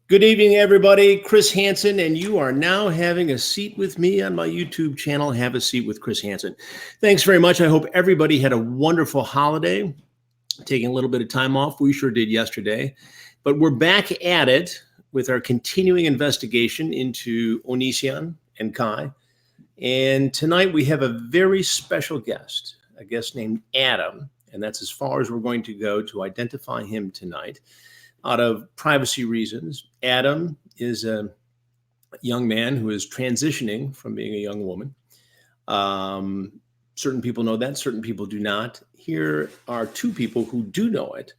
Good evening, everybody. Chris Hansen, and you are now having a seat with me on my YouTube channel, Have a Seat with Chris Hansen. Thanks very much. I hope everybody had a wonderful holiday, taking a little bit of time off. We sure did yesterday. But we're back at it with our continuing investigation into Onision and Kai. And tonight we have a very special guest, a guest named Adam, and that's as far as we're going to go to identify him tonight. Out of privacy reasons, Adam is a young man who is transitioning from being a young woman. Certain people know that, certain people do not. Here are two people who do know it,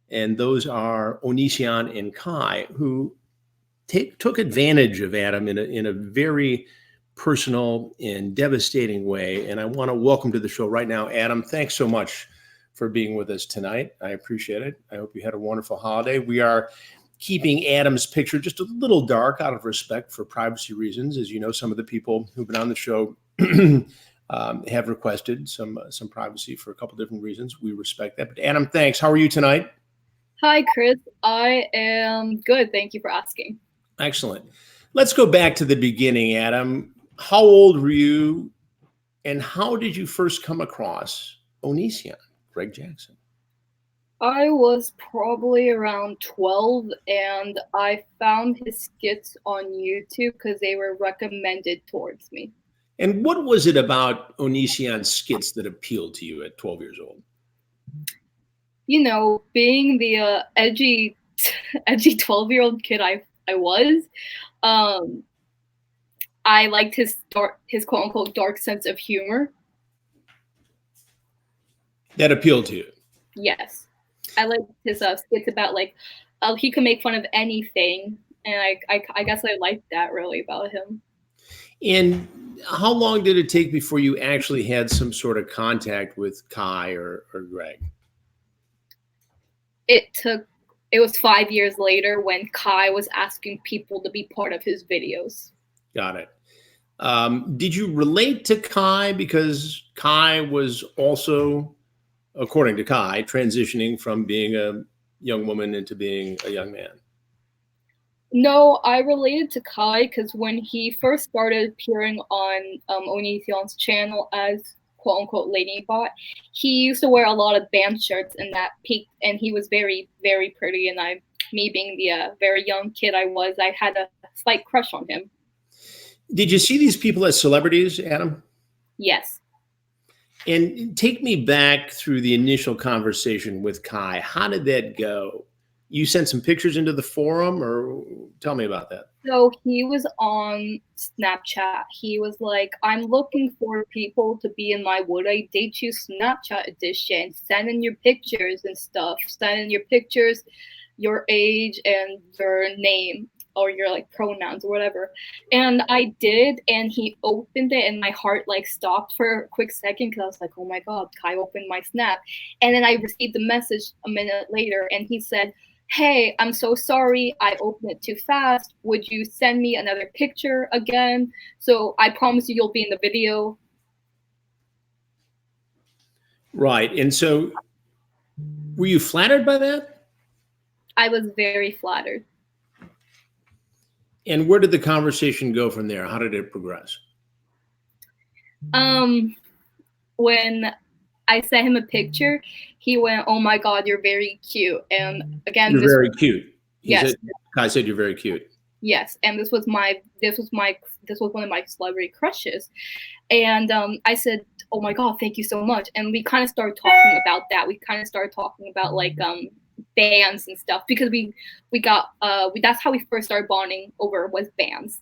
and those are Onision and Kai, who took advantage of Adam in a very personal and devastating way. And I want to welcome to the show right now, Adam. Thanks so much for being with us tonight. I appreciate it. I hope you had a wonderful holiday. We are keeping Adam's picture just a little dark out of respect for privacy reasons. As you know, some of the people who've been on the show have requested some privacy for a couple different reasons. We respect that. But Adam, thanks. How are you tonight? Hi, Chris. I am good. Thank you for asking. Excellent. Let's go back to the beginning, Adam. How old were you, and how did you first come across Onision, Greg Jackson? I was probably around 12, and I found his skits on YouTube because they were recommended towards me. And what was it about Onision's skits that appealed to you at 12 years old? You know, being the edgy 12-year-old kid I was, I liked his quote-unquote dark sense of humor. That appealed to you? Yes. I liked his skits about, like, he could make fun of anything, and I guess I liked that really about him. And how long did it take before you actually had some sort of contact with Kai or Greg? It was 5 years later when Kai was asking people to be part of his videos. Got it. Did you relate to Kai because Kai was also, according to Kai, transitioning from being a young woman into being a young man? No, I related to Kai because when he first started appearing on Onision's channel as quote-unquote Ladybot, he used to wear a lot of band shirts and that peaked, and he was very, very pretty, and me being the very young kid I was, I had a slight crush on him. Did you see these people as celebrities, Adam? Yes. And take me back through the initial conversation with Kai. How did that go? You sent some pictures into the forum, or tell me about that. So he was on Snapchat. He was like, I'm looking for people to be in my Would I Date You Snapchat edition. Send in your pictures and stuff. Send in your pictures, your age, and your name, or your like pronouns or whatever. And I did, and he opened it, and my heart like stopped for a quick second because I was like, oh my God, Kai opened my Snap. And then I received a message a minute later, and he said, hey, I'm so sorry, I opened it too fast. Would you send me another picture again? So I promise you you'll be in the video. Right. And so were you flattered by that? I was very flattered. And where did the conversation go from there? How did it progress? When I sent him a picture, he went, oh my God, you're very cute. And again, you're very cute. Yes. Kai said you're very cute. Yes. And this was one of my celebrity crushes. And I said, oh my God, thank you so much. And we kind of started talking about that. We kind of started talking about like bands and stuff, because we got that's how we first started bonding over, was bands.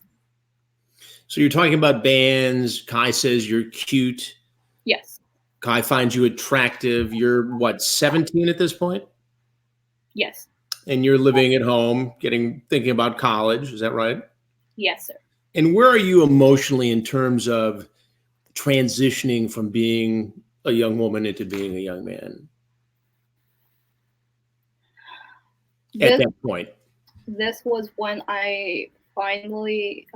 So you're talking about bands. Kai says you're cute. Yes. Kai finds you attractive. You're what, 17 at this point? Yes. And you're living at home, thinking about college. Is that right? Yes, sir. And where are you emotionally in terms of transitioning from being a young woman into being a young man? At that point. This was when I finally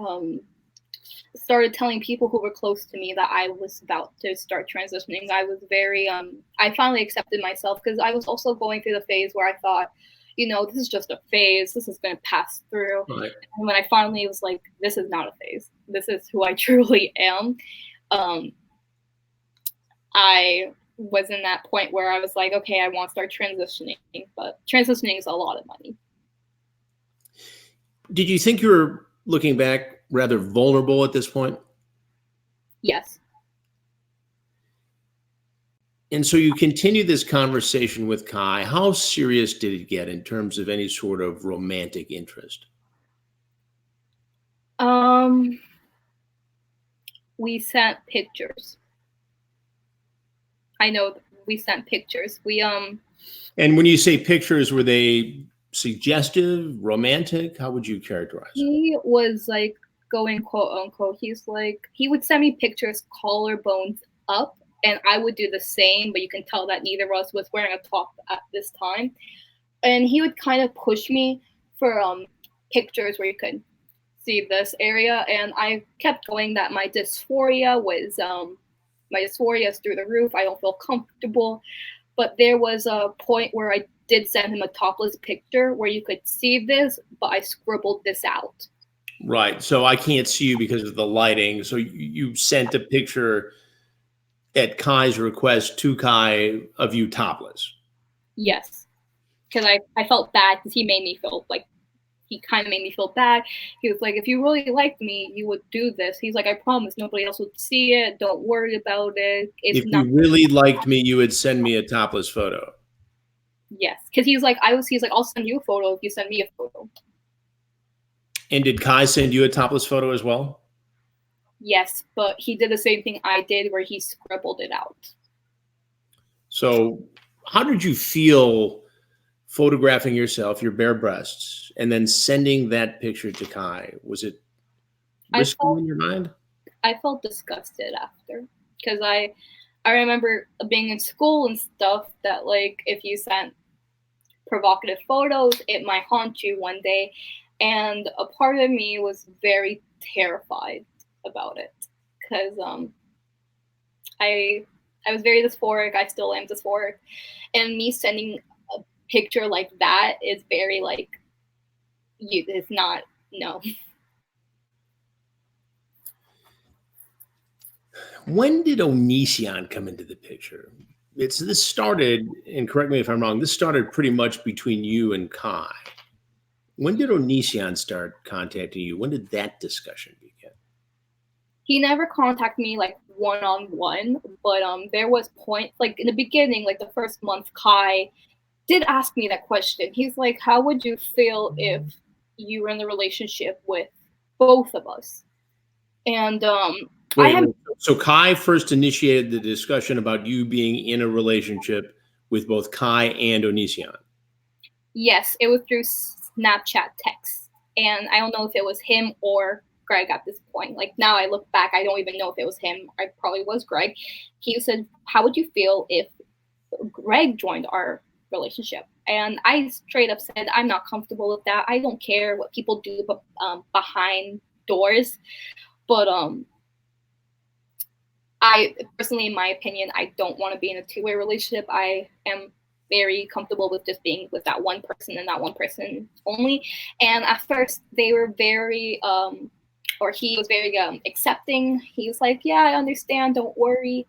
started telling people who were close to me that I was about to start transitioning. I was very, I finally accepted myself, because I was also going through the phase where I thought, you know, this is just a phase. This is going to pass through. Right. And when I finally was like, this is not a phase. This is who I truly am. I was in that point where I was like, okay, I want to start transitioning, but transitioning is a lot of money. Did you think you were, looking back, rather vulnerable at this point? Yes. And so you continue this conversation with Kai. How serious did it get in terms of any sort of romantic interest? We sent pictures. I know we sent pictures. And when you say pictures, were they suggestive, romantic? How would you characterize it? He was like going quote unquote. He's like, he would send me pictures collarbones up, and I would do the same, but you can tell that neither of us was wearing a top at this time. And he would kind of push me for pictures where you could see this area, and I kept going that my dysphoria is through the roof. I don't feel comfortable. But there was a point where I did send him a topless picture where you could see this, but I scribbled this out. Right. So I can't see you because of the lighting. So you sent a picture at Kai's request to Kai of you topless. Yes. Because I felt bad because he kind of made me feel bad. He was like, if you really liked me, you would do this. He's like, I promise nobody else would see it. Don't worry about it. If you really liked me, you would send me a topless photo. Yes. Because he's like, I'll send you a photo if you send me a photo. And did Kai send you a topless photo as well? Yes, but he did the same thing I did where he scribbled it out. So how did you feel photographing yourself, your bare breasts, and then sending that picture to Kai? Was it risky in your mind? I felt disgusted after, because I remember being in school and stuff that, like, if you sent provocative photos, it might haunt you one day. And a part of me was very terrified about it, because I was very dysphoric. I still am dysphoric. And me sending a picture like that is very, like, it's not, no. When did Onision come into the picture? This started, and correct me if I'm wrong, this started pretty much between you and Kai. When did Onision start contacting you? When did that discussion begin? He never contacted me like one-on-one, but there was points, like in the beginning, like the first month, Kai did ask me that question. He's like, how would you feel if you were in a relationship with both of us? And so Kai first initiated the discussion about you being in a relationship with both Kai and Onision. Yes, it was through Snapchat text. And I don't know if it was him or Greg at this point. Like, now I look back, I don't even know if it was him. I probably was Greg. He said, how would you feel if Greg joined our relationship? And I straight up said, I'm not comfortable with that. I don't care what people do behind doors. But I personally, in my opinion, I don't want to be in a two-way relationship. I am very comfortable with just being with that one person and that one person only. And at first they were very or he was very accepting. He was like, yeah, I understand, don't worry.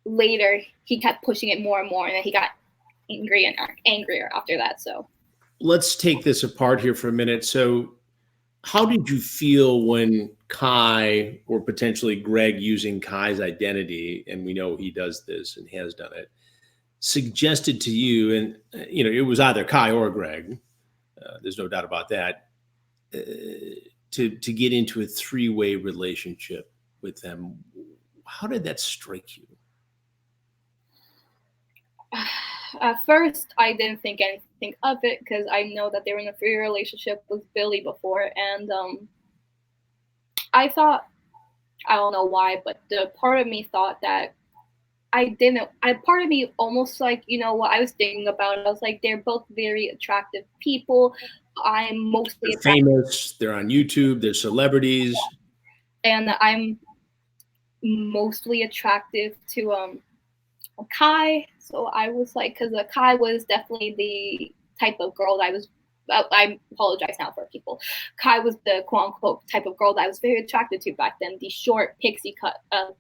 Later he kept pushing it more and more, and then he got angrier after that. So let's take this apart here for a minute. So how did you feel when Kai, or potentially Greg using Kai's identity, and we know he does this and has done it, suggested to you, and it was either Kai or Greg, there's no doubt about that, to get into a three-way relationship with them? How did that strike you? At first, I didn't think anything of it because I know that they were in a free relationship with Billy before, and I thought, I don't know why, but the part of me thought that part of me almost like, what I was thinking about, I was like, they're both very attractive people. I'm mostly famous, they're on YouTube, they're celebrities. And I'm mostly attractive to Kai. So I was like, because Kai was definitely type of girl that I was. I apologize now for people. Kai was the quote unquote type of girl that I was very attracted to back then. The short pixie cut,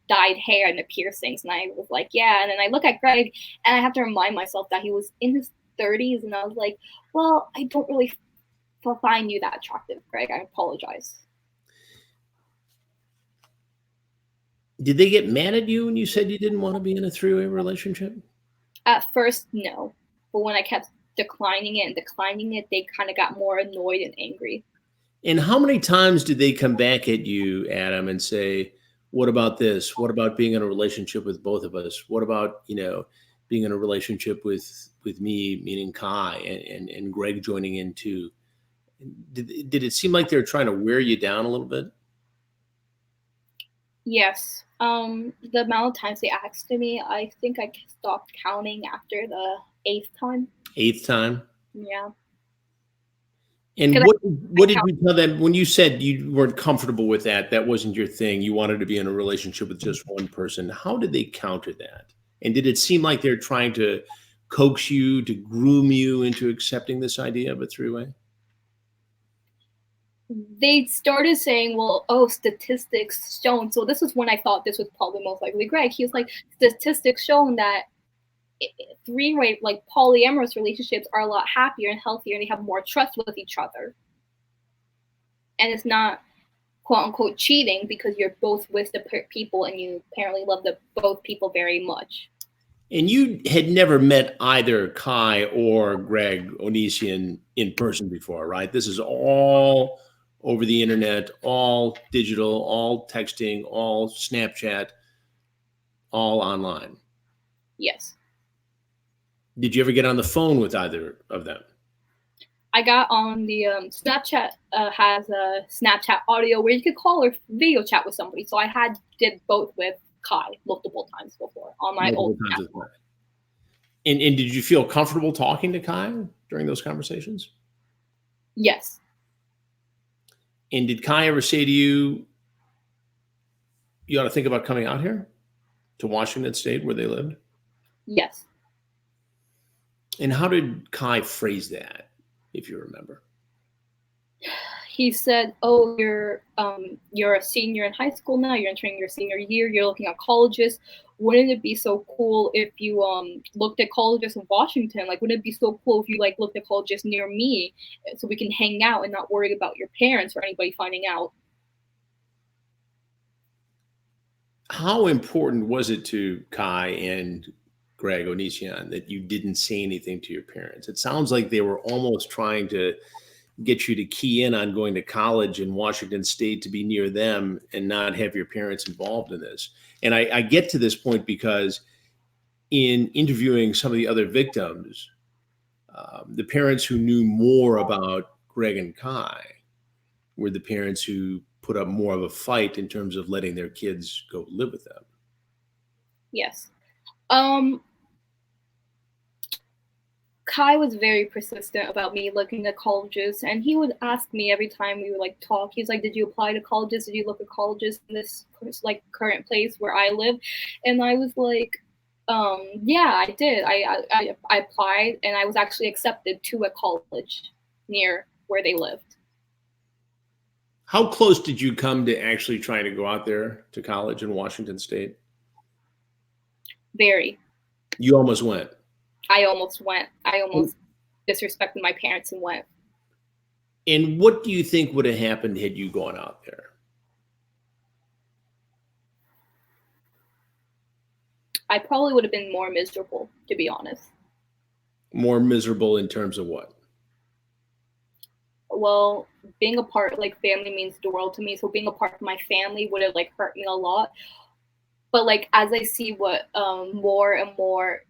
dyed hair and the piercings, and I was like, yeah. And then I look at Greg, and I have to remind myself that he was in his 30s, and I was like, well, I don't really find you that attractive, Greg. I apologize. Did they get mad at you when you said you didn't want to be in a three-way relationship? At first, no. But when I kept declining it, they kind of got more annoyed and angry. And how many times did they come back at you, Adam, and say, what about this? What about being in a relationship with both of us? What about, you know, being in a relationship with me, meaning Kai, and Greg joining in too? Did it seem like they were trying to wear you down a little bit? Yes. The amount of times they asked me, I think I stopped counting after the 8th time. 8th time? Yeah. And what did you tell them when you said you weren't comfortable with that? That wasn't your thing. You wanted to be in a relationship with just one person. How did they counter that? And did it seem like they're trying to coax you, to groom you into accepting this idea of a three-way? They started saying, well, oh, statistics shown. So this was when I thought this was probably most likely Greg. He was like, statistics shown that three-way, like polyamorous relationships are a lot happier and healthier, and they have more trust with each other. And it's not quote unquote cheating because you're both with the people and you apparently love both people very much. And you had never met either Kai or Greg Onision in person before, right? This is all over the internet, all digital, all texting, all Snapchat, all online. Yes. Did you ever get on the phone with either of them? I got on the Snapchat has a Snapchat audio where you could call or video chat with somebody. So I did both with Kai multiple times before on my old platform. And did you feel comfortable talking to Kai during those conversations? Yes. And did Kai ever say to you, you ought to think about coming out here to Washington State where they lived? Yes. And how did Kai phrase that, if you remember? He said, oh, you're a senior in high school now. You're entering your senior year. You're looking at colleges. Wouldn't it be so cool if you looked at colleges in Washington? Like, wouldn't it be so cool if you like looked at colleges near me so we can hang out and not worry about your parents or anybody finding out? How important was it to Kai and Greg Onision that you didn't say anything to your parents? It sounds like they were almost trying to get you to key in on going to college in Washington State to be near them and not have your parents involved in this. And I get to this point because in interviewing some of the other victims, the parents who knew more about Greg and Kai were the parents who put up more of a fight in terms of letting their kids go live with them. Yes. Kai was very persistent about me looking at colleges, and he would ask me every time we would like talk. He's like, "Did you apply to colleges? Did you look at colleges in this like current place where I live?" And I was like, "Yeah, I did. I applied, and I was actually accepted to a college near where they lived." How close did you come to actually trying to go out there to college in Washington State? Very. You almost went. I almost went. I almost disrespected my parents and went. And what do you think would have happened had you gone out there? I probably would have been more miserable, to be honest. More miserable in terms of what? Well, being apart, like, family means the world to me. So being apart from my family would have like hurt me a lot. But like, as I see what more and more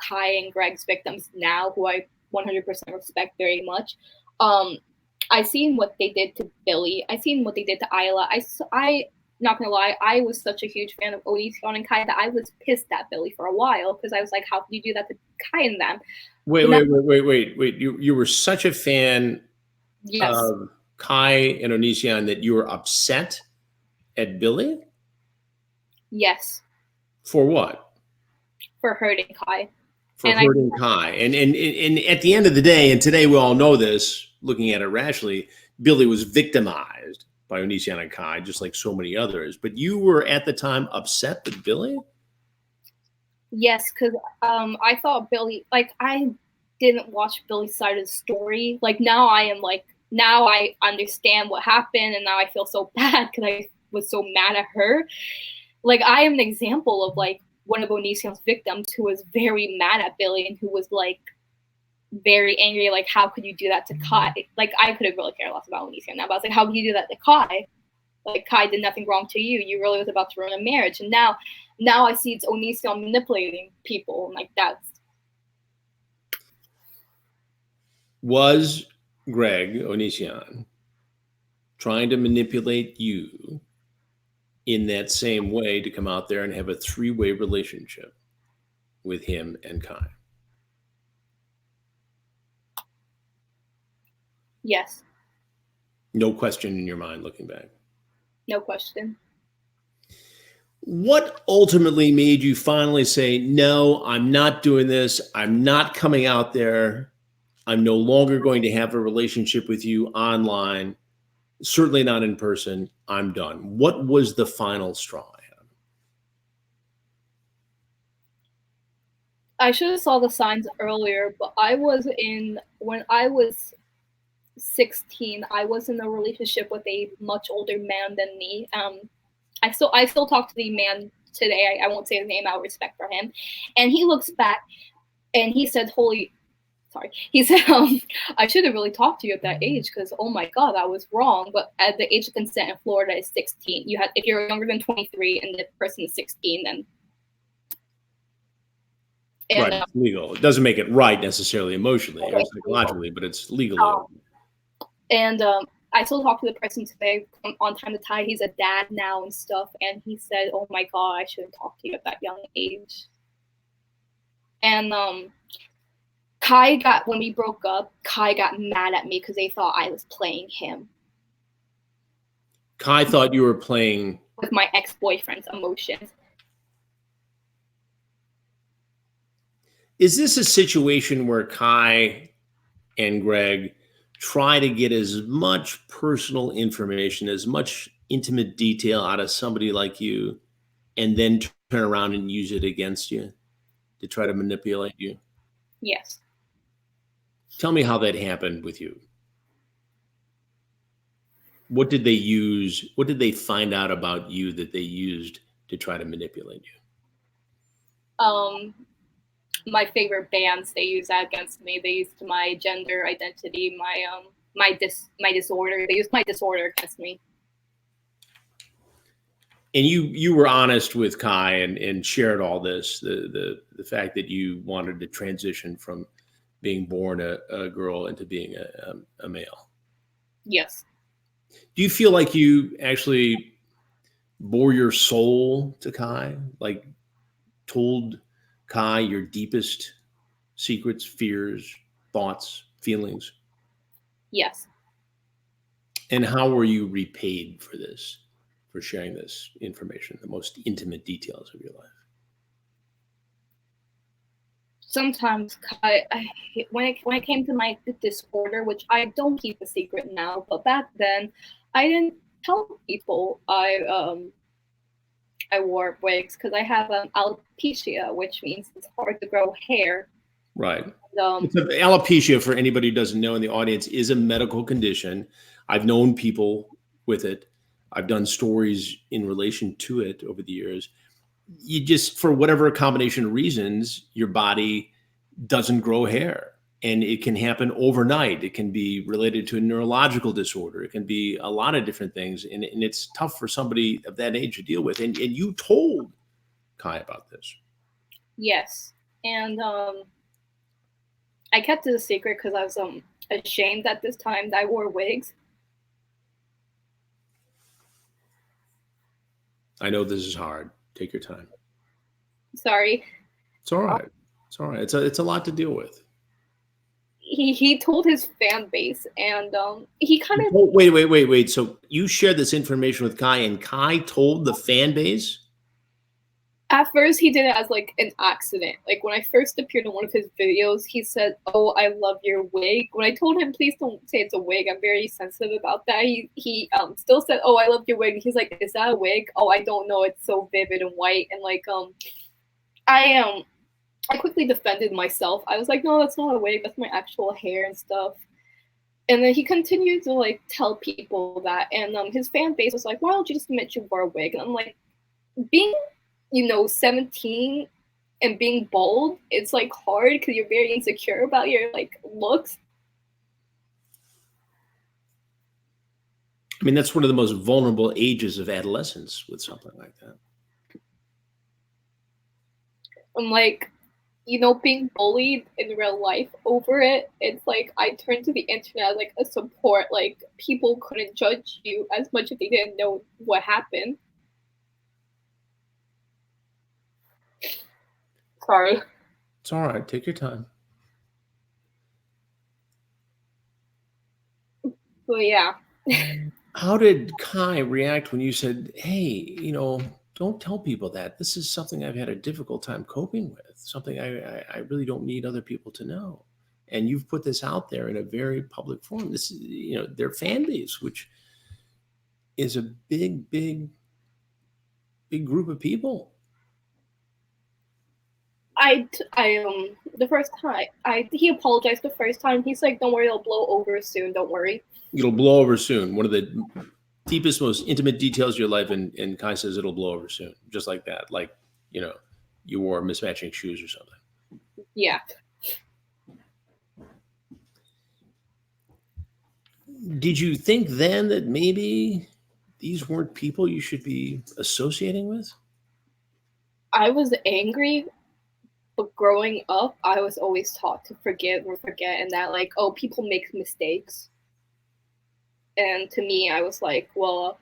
Kai and Greg's victims now, who I 100% respect very much, I seen what they did to Billy. I seen what they did to Isla. I not gonna lie, I was such a huge fan of Onision and Kai that I was pissed at Billy for a while because I was like, how could you do that to Kai and them? Wait. You were such a fan of Kai and Onision that you were upset at Billy? Yes. For what? For hurting Kai. for hurting Kai. And at the end of the day, and today we all know this, looking at it rationally, Billy was victimized by Onision and Kai, just like so many others. But you were at the time upset with Billy? Yes, because I thought Billy, like, I didn't watch Billy's side of the story. Like, now I understand what happened, and now I feel so bad because I was so mad at her. Like, I am an example of, like, one of Onision's victims who was very mad at Billy and who was, like, very angry. Like, how could you do that to Kai? Like, I could have really cared less about Onision now, but I was like, how could you do that to Kai? Like, Kai did nothing wrong to you. You really was about to ruin a marriage. And now I see it's Onision manipulating people. And, like, that's... Was Greg Onision trying to manipulate you in that same way to come out there and have a three-way relationship with him and Kai? Yes. No question in your mind looking back? No question. What ultimately made you finally say, no, I'm not doing this. I'm not coming out there. I'm no longer going to have a relationship with you online. Certainly not in person. I'm done. What was the final straw? I should have saw the signs earlier, but when I was 16, I was in a relationship with a much older man than me. I still talk to the man today. I won't say his name out of respect for him. And he looks back and he said, he said, I should have really talked to you at that age because, oh my God, I was wrong. But at the age of consent in Florida is 16. If you're younger than 23 and the person is 16, then... Right, it's legal. It doesn't make it right necessarily emotionally or psychologically, but it's legally. I still talk to the person today on time to time. He's a dad now and stuff. And he said, oh my God, I shouldn't talk to you at that young age. And when we broke up, Kai got mad at me because they thought I was playing him. Kai thought you were playing with my ex-boyfriend's emotions. Is this a situation where Kai and Greg try to get as much personal information, as much intimate detail out of somebody like you, and then turn around and use it against you to try to manipulate you? Yes. Tell me how that happened with you. What did they use? What did they find out about you that they used to try to manipulate you? My favorite bands, they used that against me. They used my gender identity, my disorder. They used my disorder against me. And you were honest with Kai and shared all this, the fact that you wanted to transition from being born a girl into being a male. Yes. Do you feel like you actually bore your soul to Kai? Like told Kai your deepest secrets, fears, thoughts, feelings? Yes. And how were you repaid for this, for sharing this information, the most intimate details of your life? Sometimes when it came to my disorder, which I don't keep a secret now, but back then I didn't tell people I wore wigs because I have alopecia, which means it's hard to grow hair. Right. Alopecia, for anybody who doesn't know in the audience, is a medical condition. I've known people with it. I've done stories in relation to it over the years. You just, for whatever combination of reasons, your body doesn't grow hair, and it can happen overnight. It can be related to a neurological disorder. It can be a lot of different things, and it's tough for somebody of that age to deal with. And you told Kai about this. Yes, and I kept it a secret because I was ashamed at this time that I wore wigs. I know this is hard. Take your time. Sorry. It's all right. It's all right. It's a lot to deal with. He told his fan base, and he kind of... Wait. So you shared this information with Kai, and Kai told the fan base? At first, he did it as like an accident. Like when I first appeared in one of his videos, he said, "Oh, I love your wig." When I told him, "Please don't say it's a wig," I'm very sensitive about that. He still said, "Oh, I love your wig." He's like, "Is that a wig?" "Oh, I don't know. It's so vivid and white." And like I I quickly defended myself. I was like, "No, that's not a wig. That's my actual hair and stuff." And then he continued to like tell people that, and his fan base was like, "Why don't you just admit you wore a wig?" And I'm like, being 17 and being bold, it's like hard because you're very insecure about your like looks. I mean, that's one of the most vulnerable ages of adolescence with something like that. I'm like, being bullied in real life over it, it's like I turned to the internet as like a support. Like people couldn't judge you as much if they didn't know what happened. Sorry. It's all right. Take your time. But yeah. How did Kai react when you said, "Hey, don't tell people that. This is something I've had a difficult time coping with. Something I really don't need other people to know." And you've put this out there in a very public forum. This is, their fan base, which is a big, big, big group of people. The first time he apologized the first time. He's like, "Don't worry, it'll blow over soon. Don't worry." It'll blow over soon. One of the deepest, most intimate details of your life, and Kai says it'll blow over soon, just like that. Like, you wore mismatching shoes or something. Yeah. Did you think then that maybe these weren't people you should be associating with? I was angry, but growing up, I was always taught to forgive or forget, and that like, oh, people make mistakes. And to me, I was like, well,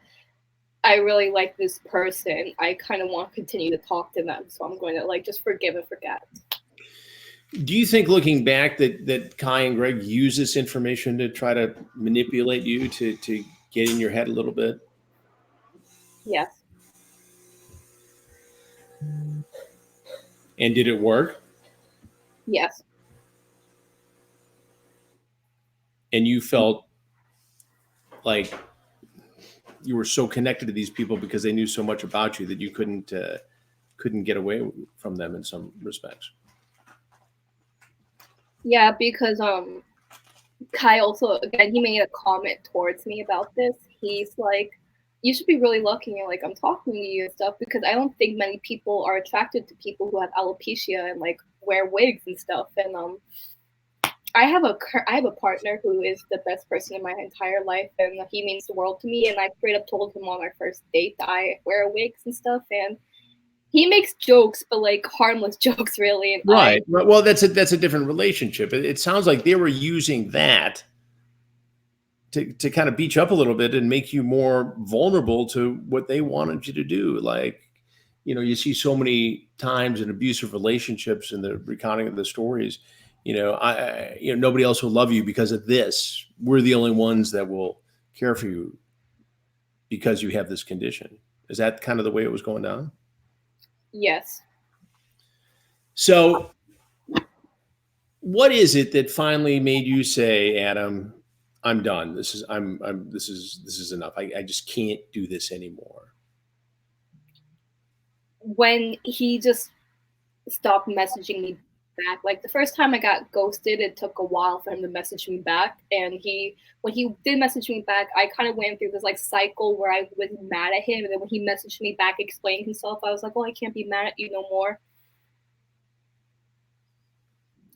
I really like this person. I kind of want to continue to talk to them, so I'm going to like just forgive and forget. Do you think, looking back, that Kai and Greg use this information to try to manipulate you to get in your head a little bit? Yes. And did it work? Yes. And you felt like you were so connected to these people because they knew so much about you that you couldn't get away from them in some respects. Yeah, because Kai also, again, he made a comment towards me about this. He's like, "You should be really lucky, like I'm talking to you and stuff, because I don't think many people are attracted to people who have alopecia and like wear wigs and stuff." And I have a partner who is the best person in my entire life, and he means the world to me. And I straight up told him on our first date that I wear wigs and stuff, and he makes jokes, but like harmless jokes, really. And Right. Well, that's a different relationship. It sounds like they were using that to kind of beat you up a little bit and make you more vulnerable to what they wanted you to do. Like, you see so many times in abusive relationships and the recounting of the stories, nobody else will love you because of this. We're the only ones that will care for you because you have this condition. Is that kind of the way it was going down? Yes. So what is it that finally made you say, "Adam, I'm done. This is enough. I just can't do this anymore"? When he just stopped messaging me back. Like the first time I got ghosted, it took a while for him to message me back. And when he did message me back, I kind of went through this like cycle where I was mad at him. And then when he messaged me back, explaining himself, I was like, "Oh, I can't be mad at you no more."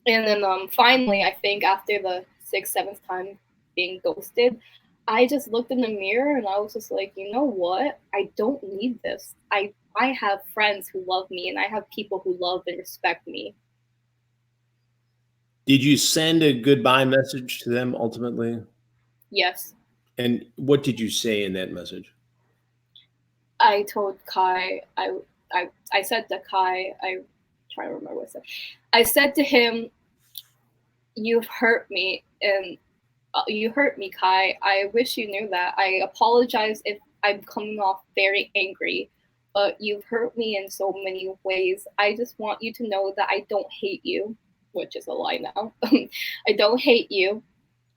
And then finally, I think after the 6th, 7th time being ghosted, I just looked in the mirror and I was just like, you know what? I don't need this. I have friends who love me, and I have people who love and respect me. Did you send a goodbye message to them ultimately? Yes. And what did you say in that message? I told Kai, I said to Kai, I'm trying to remember what I said. I said to him, "You've hurt me, and you hurt me, Kai. I wish you knew that. I apologize if I'm coming off very angry. but you've hurt me in so many ways. I just want you to know that I don't hate you, which is a lie now. I don't hate you.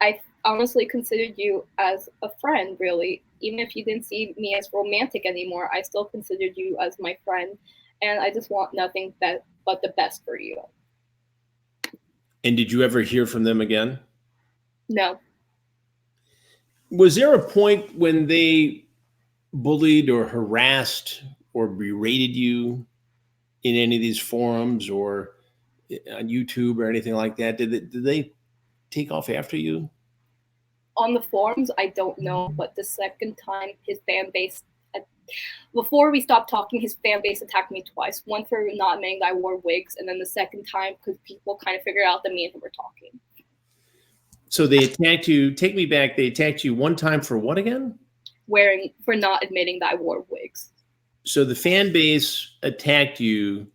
I honestly considered you as a friend, really. Even if you didn't see me as romantic anymore, I still considered you as my friend. And I just want nothing but the best for you. And did you ever hear from them again? No. Was there a point when they bullied or harassed or berated you in any of these forums or on YouTube or anything like that? Did they take off after you? On the forums, I don't know, but the second time his fan base, before we stopped talking, his fan base attacked me twice. One for not admitting that I wore wigs, and then the second time because people kind of figured out that me and him were talking. So they attacked you. Take me back. They attacked you one time for what again? For not admitting that I wore wigs. So the fan base attacked you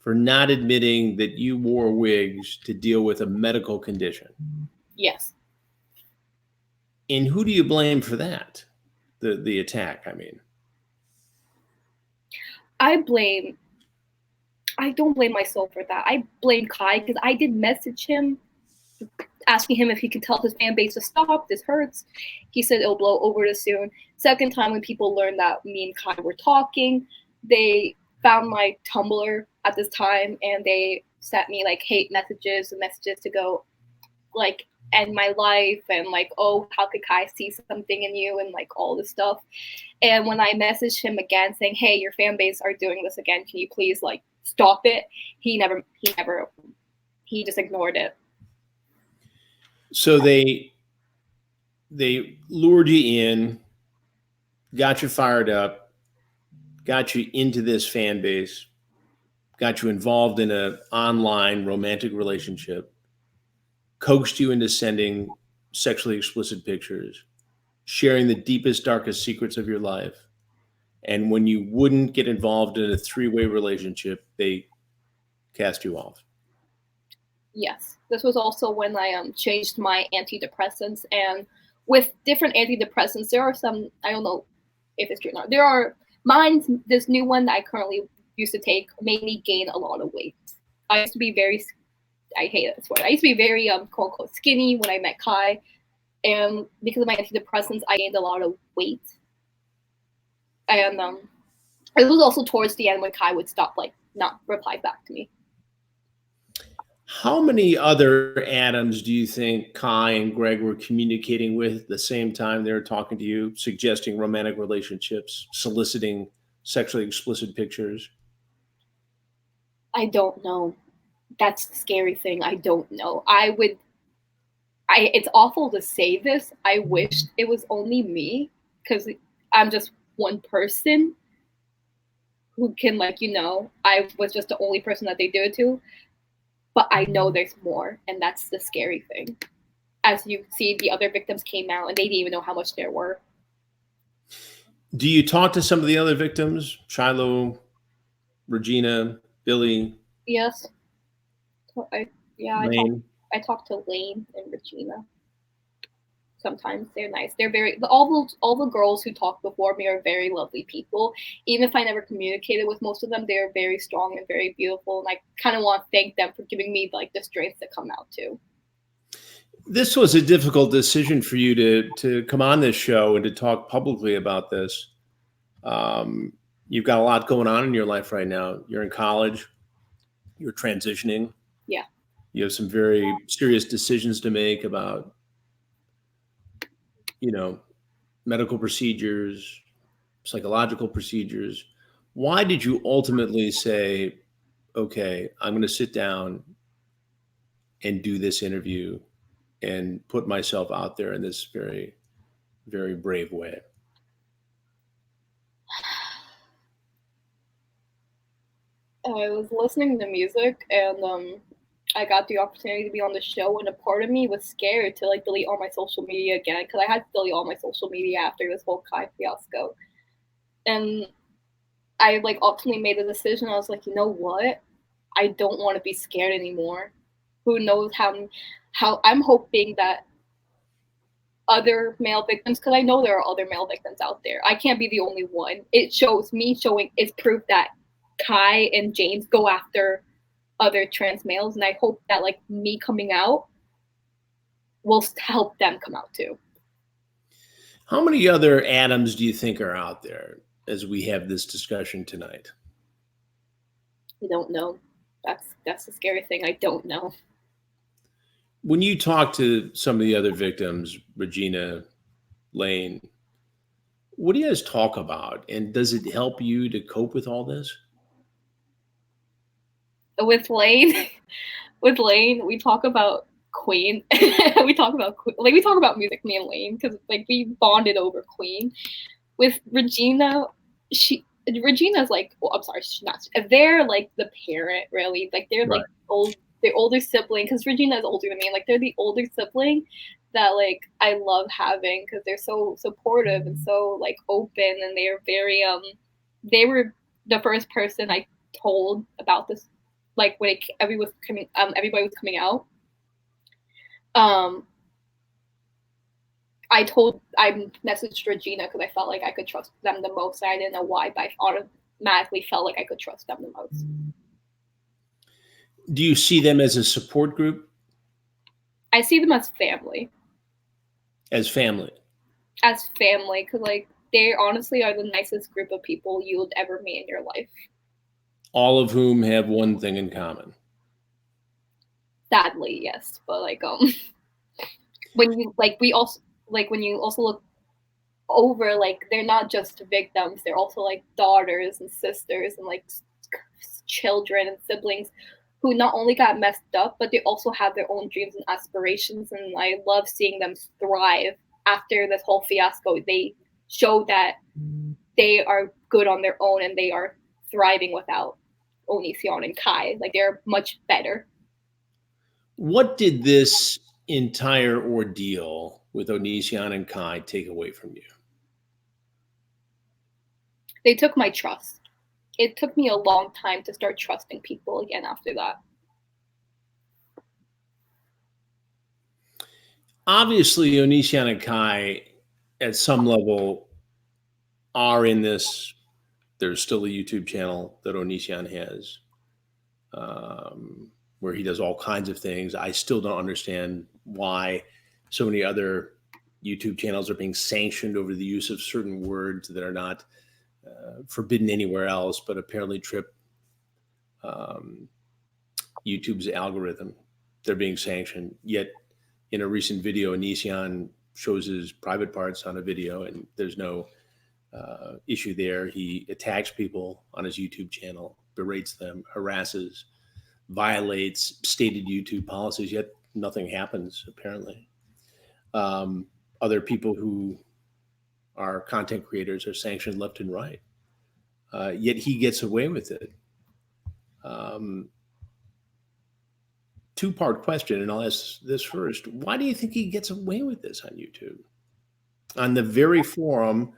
for not admitting that you wore wigs to deal with a medical condition. Yes. And who do you blame for that? The attack, I mean. I don't blame myself for that. I blame Kai because I did message him asking him if he could tell his fan base to stop, this hurts. He said it'll blow over this soon. Second time when people learned that me and Kai were talking, they found my Tumblr at this time and they sent me like hate messages and messages to go like end my life and like, oh, how could Kai see something in you and like all this stuff. And when I messaged him again saying, hey, your fan base are doing this again, can you please like stop it? He just ignored it. So they lured you in, got you fired up, got you into this fan base, got you involved in an online romantic relationship, coaxed you into sending sexually explicit pictures, sharing the deepest, darkest secrets of your life. And when you wouldn't get involved in a three-way relationship, they cast you off. Yes. This was also when I changed my antidepressants. And with different antidepressants, there are some, I don't know if it's true or not. There are mine's this new one that I currently used to take made me gain a lot of weight. I used to be very, I hate this word. I used to be very quote unquote skinny when I met Kai, and because of my antidepressants, I gained a lot of weight. And it was also towards the end when Kai would stop like not reply back to me. How many other Adams do you think Kai and Greg were communicating with at the same time they were talking to you, suggesting romantic relationships, soliciting sexually explicit pictures? I don't know. That's the scary thing. I don't know. It's awful to say this. I wish it was only me because I'm just one person who can like, I was just the only person that they do it to. But I know there's more, and that's the scary thing. As you see, the other victims came out, and they didn't even know how much there were. Do you talk to some of the other victims? Shiloh, Regina, Billy? Yes. Lane? I talk to Lane and Regina. Sometimes they're nice. They're very all the girls who talked before me are very lovely people. Even if I never communicated with most of them, they're very strong and very beautiful. And I kind of want to thank them for giving me like the strength to come out too. This was a difficult decision for you to come on this show and to talk publicly about this. You've got a lot going on in your life right now. You're in college. You're transitioning. Yeah. You have some very serious decisions to make about medical procedures, psychological procedures. Why did you ultimately say, okay, I'm going to sit down and do this interview and put myself out there in this very, very brave way? I was listening to music and I got the opportunity to be on the show, and a part of me was scared to like delete all my social media again because I had to delete all my social media after this whole Kai fiasco. And I like ultimately made a decision. I was like, you know what? I don't want to be scared anymore. Who knows how I'm hoping that other male victims, because I know there are other male victims out there. I can't be the only one. It shows me showing it's proof that Kai and James go after other trans males, and I hope that like me coming out will help them come out too. How many other Adams do you think are out there as we have this discussion tonight? I don't know. That's the scary thing. I don't know. When you talk to some of the other victims, Regina, Lane, what do you guys talk about? And does it help you to cope with all this? With Lane, we talk about Queen. we talk about music, me and Lane, because like we bonded over Queen. With Regina, Regina's like, well, I'm sorry, she's not. They're like the parent, really. Like they're like the older sibling, because Regina is older than me. Like they're the older sibling that like I love having, because they're so supportive and so like open, and they are very they were the first person I told about this, like when everybody was coming out. I messaged Regina because I felt like I could trust them the most. I didn't know why, but I automatically felt like I could trust them the most. Do you see them as a support group? I see them as family. As family? As family, because like they honestly are the nicest group of people you would ever meet in your life. All of whom have one thing in common. Sadly, yes, but like when you when you also look over, like they're not just victims, they're also like daughters and sisters and like children and siblings who not only got messed up, but they also have their own dreams and aspirations, and I love seeing them thrive after this whole fiasco. They show that they are good on their own and they are thriving without Onision and Kai. Like they're much better. What did this entire ordeal with Onision and Kai take away from you? They took my trust. It took me a long time to start trusting people again after that. Obviously, Onision and Kai, at some level, are in this. There's still a YouTube channel that Onision has, where he does all kinds of things. I still don't understand why so many other YouTube channels are being sanctioned over the use of certain words that are not forbidden anywhere else, but apparently trip YouTube's algorithm. They're being sanctioned. Yet in a recent video, Onision shows his private parts on a video, and there's no issue there. He attacks people on his YouTube channel, berates them, harasses, violates stated YouTube policies, yet nothing happens, apparently. Other people who are content creators are sanctioned left and right, yet he gets away with it. Two-part question, and I'll ask this first. Why do you think he gets away with this on YouTube, on the very forum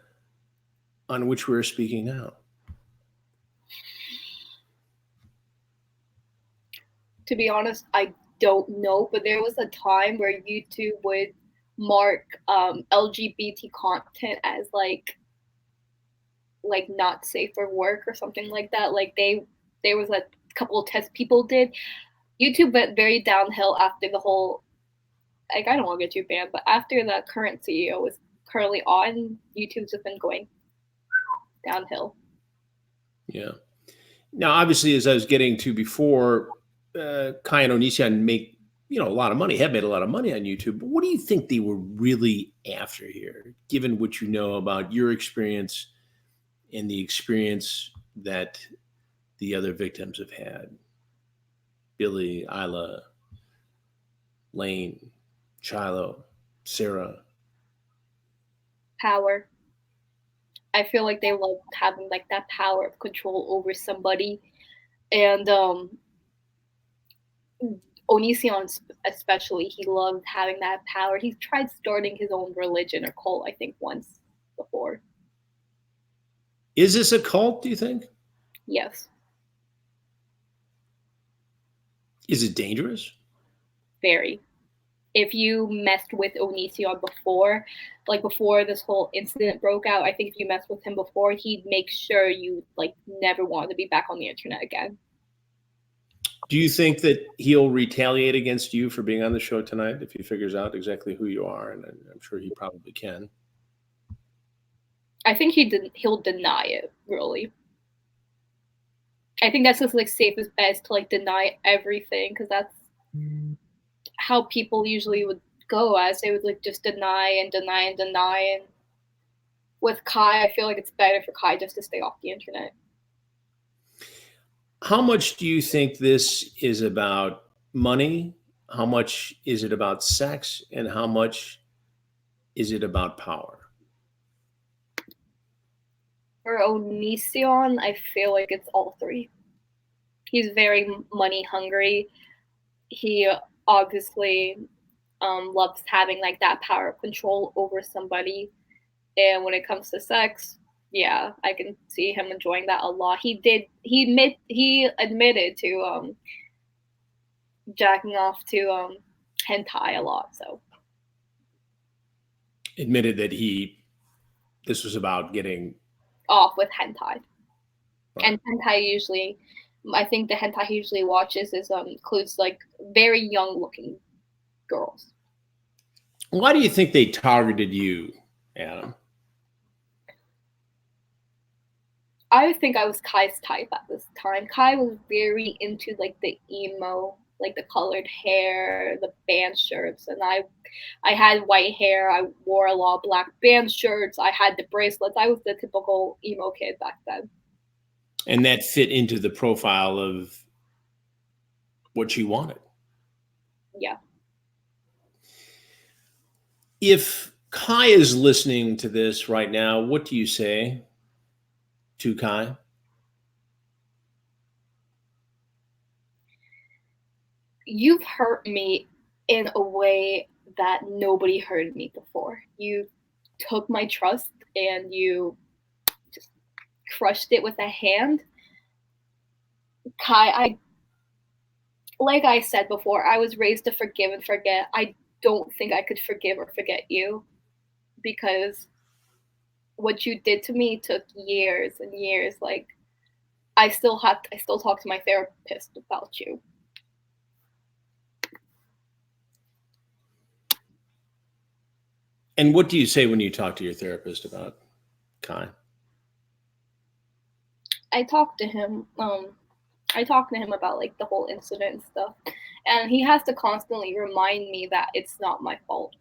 on which we're speaking now? To be honest, I don't know, but there was a time where YouTube would mark LGBT content as like not safe for work or something like that. Like there was a couple of tests people did. YouTube went very downhill after the whole, like, I don't want to get you banned, but after the current CEO was currently on, YouTube's just been going downhill. Yeah. Now, obviously, as I was getting to before, Kai and Onision make, a lot of money, have made a lot of money on YouTube. But what do you think they were really after here, given what you know about your experience and the experience that the other victims have had? Billy, Isla, Lane, Shiloh, Sarah. Power. I feel like they love having like that power of control over somebody. And Onision especially, he loved having that power. He tried starting his own religion or cult, I think, once before. Is this a cult, do you think? Yes. Is it dangerous? Very. if you messed with Onision before, like before this whole incident broke out, I think if you messed with him before, he'd make sure you like never wanted to be back on the internet again. Do you think that he'll retaliate against you for being on the show tonight if he figures out exactly who you are? And I'm sure he probably can. I think he'll deny it, really. I think that's just like safest bet to like deny everything, because that's how people usually would go, as they would like just deny and deny and deny. And with Kai, I feel like it's better for Kai just to stay off the internet. How much do you think this is about money? How much is it about sex? And how much is it about power? For Onision, I feel like it's all three. He's very money hungry. He obviously loves having like that power of control over somebody. And when it comes to sex, yeah, I can see him enjoying that a lot. He admitted to jacking off to hentai a lot. So Admitted that this was about getting off with hentai. Right. And hentai usually, I think the hentai he usually watches includes like very young looking girls. Why do you think they targeted you, Adam? I think I was Kai's type at this time. Kai was very into like the emo, like the colored hair, the band shirts, and I had white hair. I wore a lot of black band shirts. I had the bracelets. I was the typical emo kid back then. And that fit into the profile of what you wanted. Yeah. If Kai is listening to this right now, what do you say to Kai? You've hurt me in a way that nobody hurt me before. You took my trust and you just crushed it with a hand. Kai, like I said before, I was raised to forgive and forget. I don't think I could forgive or forget you, because what you did to me took years and years. Like I still talk to my therapist about you. And what do you say when you talk to your therapist about Kai? I talked to him about like the whole incident and stuff, and he has to constantly remind me that it's not my fault.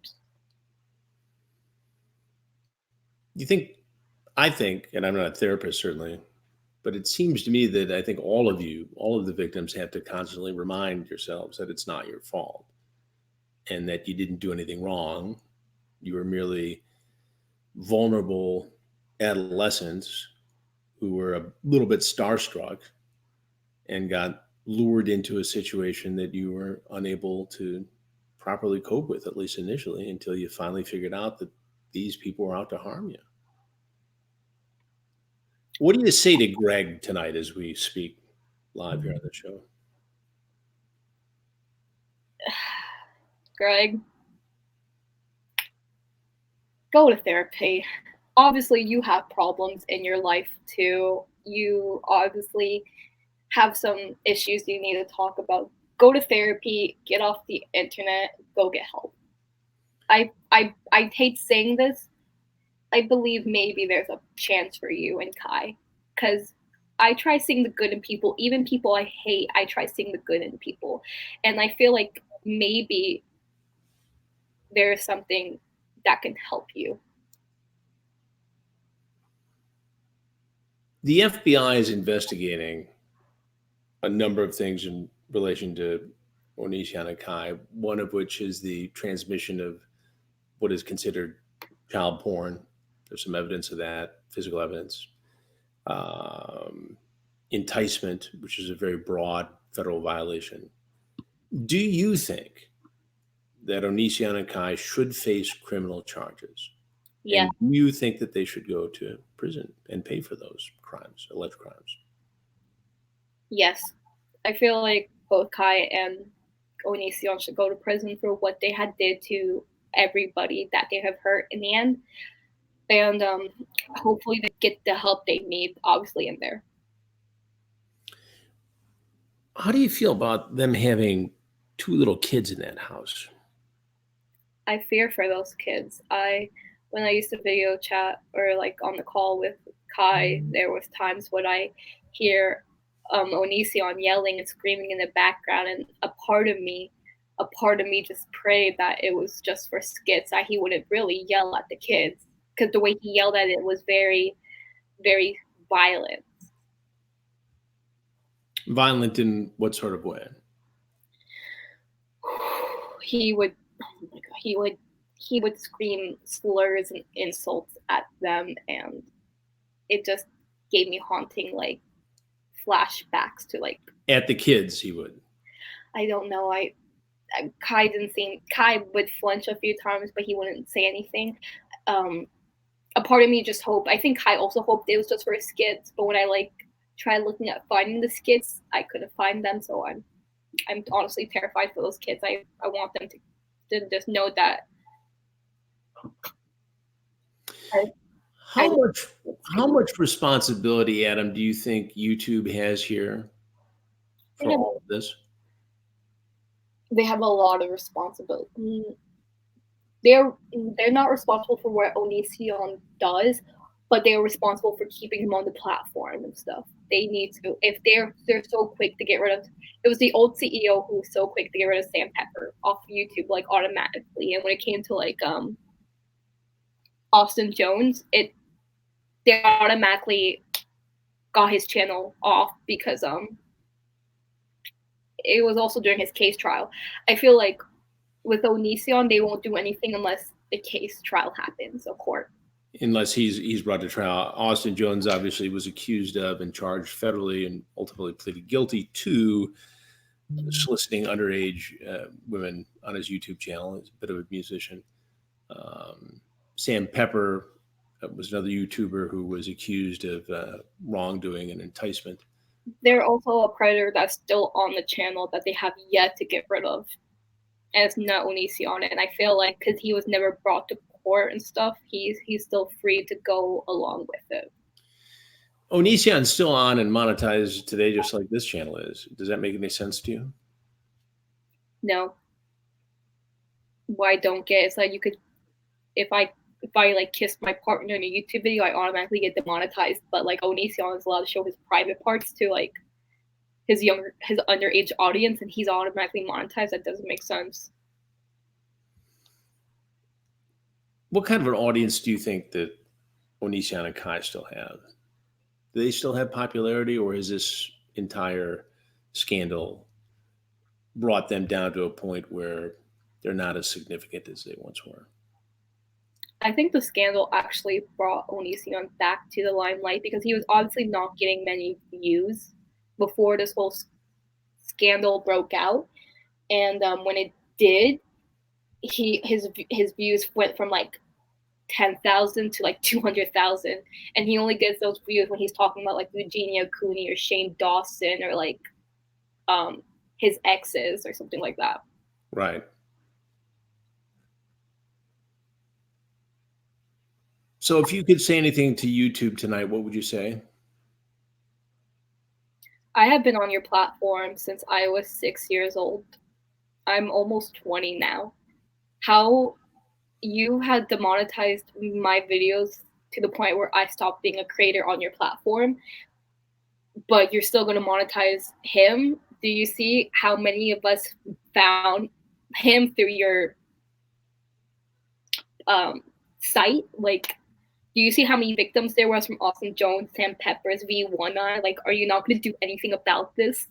I think, and I'm not a therapist certainly, but it seems to me that I think all of the victims have to constantly remind yourselves that it's not your fault and that you didn't do anything wrong. You were merely vulnerable adolescents who were a little bit starstruck and got lured into a situation that you were unable to properly cope with, at least initially, until you finally figured out that these people were out to harm you. What do you say to Greg tonight as we speak live here on the show? Greg, go to therapy. Obviously, you have problems in your life too. You obviously have some issues you need to talk about. Go to therapy, get off the internet, go get help. I hate saying this. I believe maybe there's a chance for you and Kai, because I try seeing the good in people, even people I hate. I try seeing the good in people, and I feel like maybe there's something that can help you. The FBI is investigating a number of things in relation to Onision and Kai, one of which is the transmission of what is considered child porn. There's some evidence of that, physical evidence. Enticement, which is a very broad federal violation. Do you think that Onision and Kai should face criminal charges? Yeah. And do you think that they should go to prison and pay for those crimes, alleged crimes? Yes. I feel like both Kai and Onision should go to prison for what they had did to everybody that they have hurt in the end. And hopefully they get the help they need, obviously, in there. How do you feel about them having 2 little kids in that house? I fear for those kids. When I used to video chat or like on the call with Kai, there was times when I hear Onision yelling and screaming in the background, and a part of me just prayed that it was just for skits, that he wouldn't really yell at the kids, because the way he yelled at it was very, very violent. Violent in what sort of way? He would, oh my God, he would scream slurs and insults at them, and it just gave me haunting like flashbacks to like At the kids, he would. I don't know. Kai would flinch a few times, but he wouldn't say anything. A part of me just hoped. I think Kai also hoped it was just for his skits, but when I like tried looking at finding the skits, I couldn't find them. So I'm honestly terrified for those kids. I want them to just know that. How much responsibility, Adam, do you think YouTube has here for all of this? They have a lot of responsibility. They're not responsible for what Onision does, but they're responsible for keeping him on the platform and stuff. They need to. If they're so quick to get rid of, it was the old CEO who was so quick to get rid of Sam Pepper off YouTube like automatically. And when it came to like Austin Jones, they automatically got his channel off because it was also during his case trial. I feel like with Onision, they won't do anything unless the case trial happens, of course. Unless he's brought to trial. Austin Jones obviously was accused of and charged federally and ultimately pleaded guilty to soliciting underage women on his YouTube channel. He's a bit of a musician. Sam Pepper was another YouTuber who was accused of wrongdoing and enticement. They're also a predator that's still on the channel that they have yet to get rid of. And it's not Onision. And I feel like because he was never brought to court and stuff, he's still free to go along with it. Onision's still on and monetized today, just like this channel is. Does that make any sense to you? No. What I don't get is that you could, if I like kissed my partner in a YouTube video, I automatically get demonetized. But like Onision is allowed to show his private parts to like his underage audience, and he's automatically monetized. That doesn't make sense. What kind of an audience do you think that Onision and Kai still have? Do they still have popularity, or has this entire scandal brought them down to a point where they're not as significant as they once were? I think the scandal actually brought Onision back to the limelight because he was obviously not getting many views before this whole scandal broke out. And when it did, his views went from like 10,000 to like 200,000, and he only gets those views when he's talking about like Eugenia Cooney or Shane Dawson or like his exes or something like that. Right. So if you could say anything to YouTube tonight, what would you say? I have been on your platform since I was 6 years old. I'm almost 20 now. How you had demonetized my videos to the point where I stopped being a creator on your platform, but you're still going to monetize him? Do you see how many of us found him through your site? Like, do you see how many victims there was from Austin Jones, Sam Pepper's V1? Like, are you not going to do anything about this?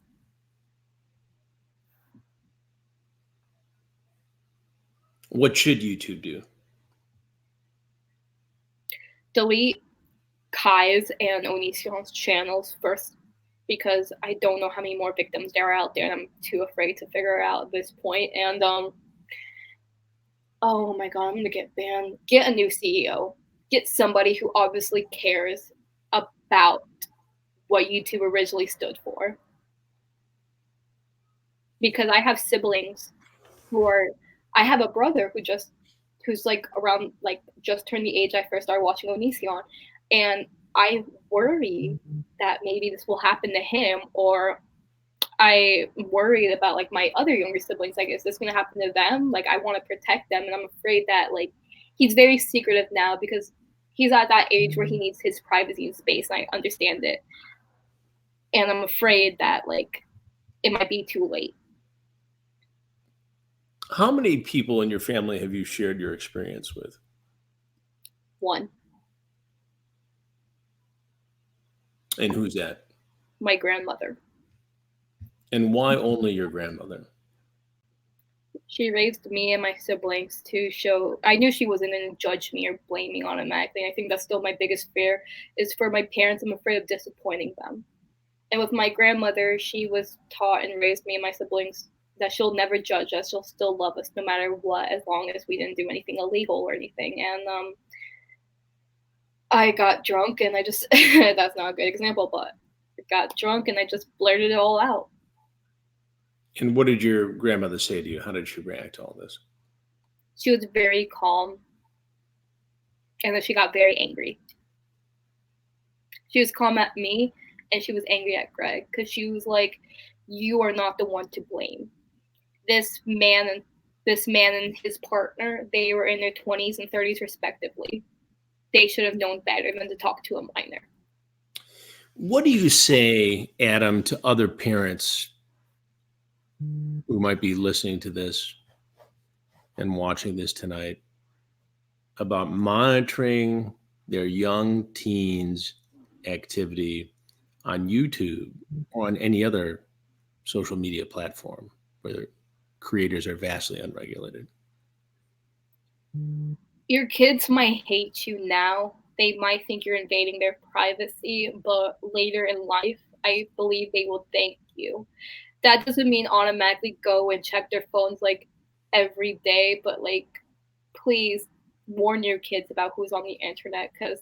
What should YouTube do? Delete Kai's and Onision's channels first, because I don't know how many more victims there are out there, and I'm too afraid to figure out at this point. And oh my god, I'm gonna get banned. Get a new CEO. Get somebody who obviously cares about what YouTube originally stood for. because I have siblings I have a brother who's like around, like just turned the age I first started watching Onision, and I worry that maybe this will happen to him, or I worried about like my other younger siblings. Like, is this going to happen to them? Like, I want to protect them, and I'm afraid that like he's very secretive now because he's at that age where he needs his privacy and space, and I understand it. And I'm afraid that like it might be too late. How many people in your family have you shared your experience with? One, And who's that? my grandmother. And why only your grandmother? She raised me and my siblings to show. I knew she wasn't going to judge me or blame me automatically. I think that's still my biggest fear is for my parents. I'm afraid of disappointing them. And with my grandmother, she was taught and raised me and my siblings that she'll never judge us. She'll still love us no matter what, as long as we didn't do anything illegal or anything. And I got drunk and I just, that's not a good example, but I got drunk and I just blurted it all out. And what did your grandmother say to you? How did she react to all this? She was very calm. And then she got very angry. She was calm at me and she was angry at Greg because she was like, you are not the one to blame. This man and his partner, they were in their 20s and 30s respectively. They should have known better than to talk to a minor. What do you say, Adam, to other parents who might be listening to this and watching this tonight about monitoring their young teens' activity on YouTube or on any other social media platform where creators are vastly unregulated? Your kids might hate you now. They might think you're invading their privacy, but later in life, I believe they will thank you. That doesn't mean automatically go and check their phones like every day, but like please warn your kids about who's on the internet, because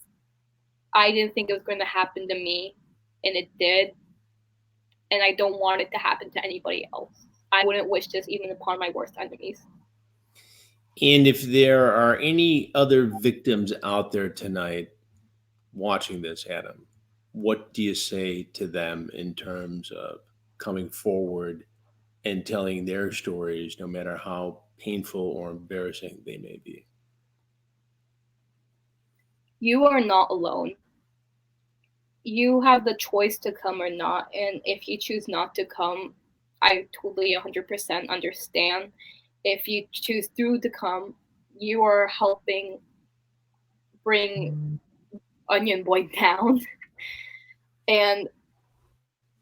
I didn't think it was going to happen to me, and it did, and I don't want it to happen to anybody else. I wouldn't wish this even upon my worst enemies. And if there are any other victims out there tonight watching this, Adam, what do you say to them in terms of coming forward and telling their stories, no matter how painful or embarrassing they may be? You are not alone. You have the choice to come or not, and if you choose not to come, I totally 100% understand. If you choose through to come, you are helping bring Onion Boy down. And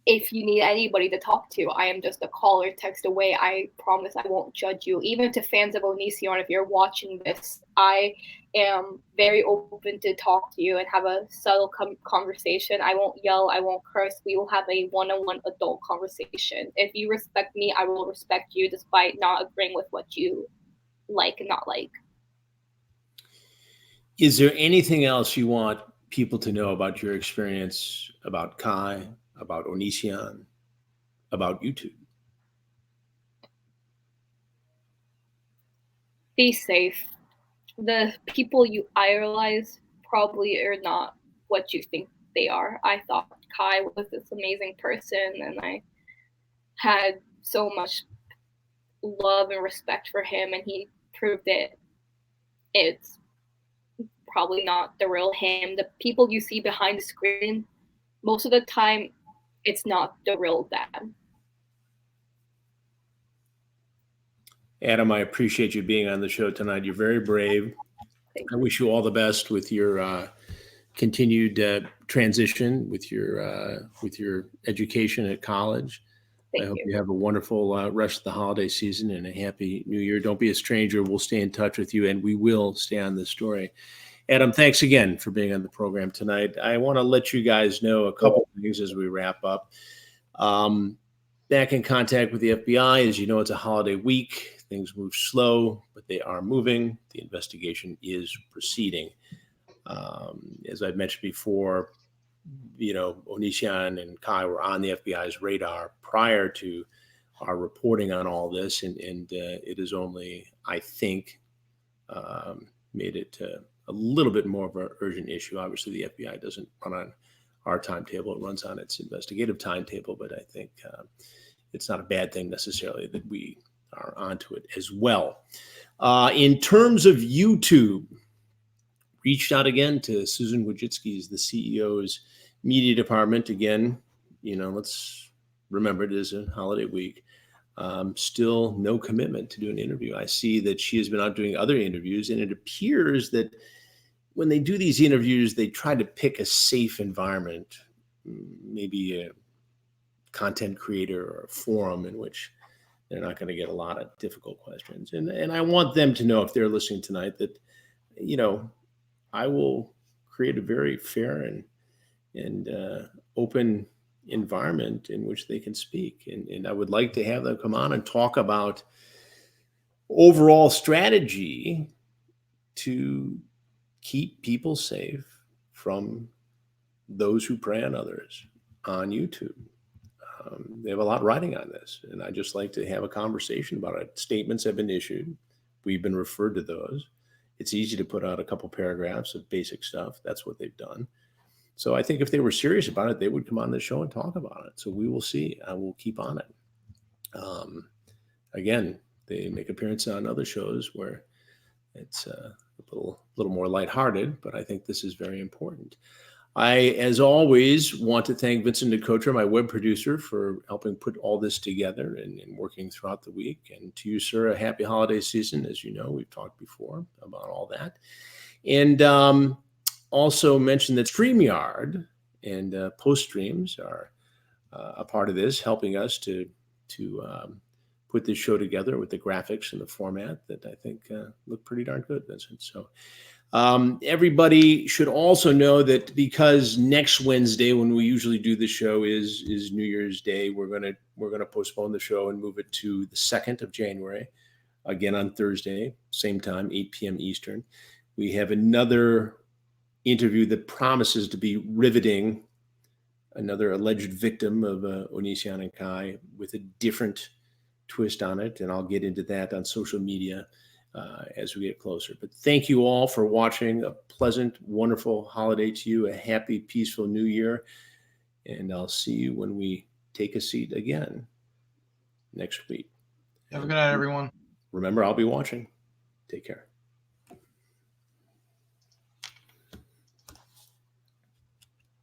if you need anybody to talk to, I am just a call or text away. I promise I won't judge you. Even to fans of Onision, if you're watching this, I am very open to talk to you and have a subtle conversation. I won't yell. I won't curse. We will have a one-on-one adult conversation. If you respect me, I will respect you despite not agreeing with what you like and not like. Is there anything else you want people to know about your experience, about Kai, about Onision, about YouTube? Be safe. The people you idolize probably are not what you think they are. I thought Kai was this amazing person, and I had so much love and respect for him, and he proved it. It's probably not the real him. The people you see behind the screen, most of the time, it's not the real them. Adam, I appreciate you being on the show tonight. You're very brave. I wish you all the best with your continued transition with your education at college. I hope you have a wonderful rest of the holiday season and a happy new year. Don't be a stranger. We'll stay in touch with you, and we will stay on this story. Adam, thanks again for being on the program tonight. I want to let you guys know a couple of things as we wrap up. Back in contact with the FBI. As you know, it's a holiday week. Things move slow, but they are moving. The investigation is proceeding. As I've mentioned before, Onision and Kai were on the FBI's radar prior to our reporting on all this, and it has only, I think, made it a little bit more of an urgent issue. Obviously, the FBI doesn't run on our timetable; it runs on its investigative timetable. But I think it's not a bad thing necessarily that we are onto it as well. In terms of YouTube, reached out again to Susan Wojcicki, the CEO's media department. Again, let's remember it is a holiday week. Still no commitment to do an interview. I see that she has been out doing other interviews, and it appears that when they do these interviews, they try to pick a safe environment, maybe a content creator or a forum in which they're not going to get a lot of difficult questions. And I want them to know, if they're listening tonight, that, I will create a very fair and open environment in which they can speak. And I would like to have them come on and talk about overall strategy to keep people safe from those who prey on others on YouTube. They have a lot riding on this, and I just like to have a conversation about it. Statements have been issued. We've been referred to those. It's easy to put out a couple paragraphs of basic stuff. That's what they've done. So I think if they were serious about it, they would come on the show and talk about it. So we will see. I will keep on it. Again, they make appearances on other shows where it's a little more lighthearted, but I think this is very important. I, as always, want to thank Vincent Nicotra, my web producer, for helping put all this together and working throughout the week. And to you, sir, a happy holiday season. As you know, we've talked before about all that. And also mention that StreamYard and ProStreams are a part of this, helping us to put this show together with the graphics and the format that I think look pretty darn good, Vincent. So everybody should also know that because next Wednesday, when we usually do the show, is New Year's Day, we're gonna postpone the show and move it to the 2nd of January, again on Thursday, same time, 8 p.m. Eastern. We have another interview that promises to be riveting, another alleged victim of Onision and Kai with a different twist on it, and I'll get into that on social media as we get closer. But thank you all for watching. A pleasant, wonderful holiday to you, a happy, peaceful new year, and I'll see you when we take a seat again next week. Have a good night, everyone. Remember, I'll be watching. Take care.